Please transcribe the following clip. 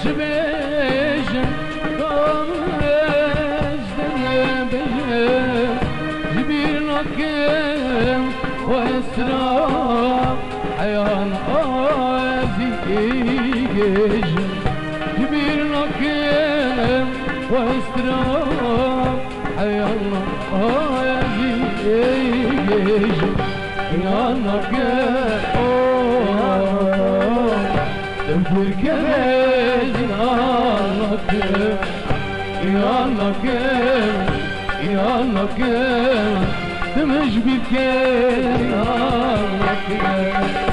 شبيشن قامش دنبيشن جبير نكيم واسرار عيان آزيجيشن جبير نكيم واسرار عيان آزيجيشن يا نكيم تفكرين يا نكيم تمش بكير يا نكيم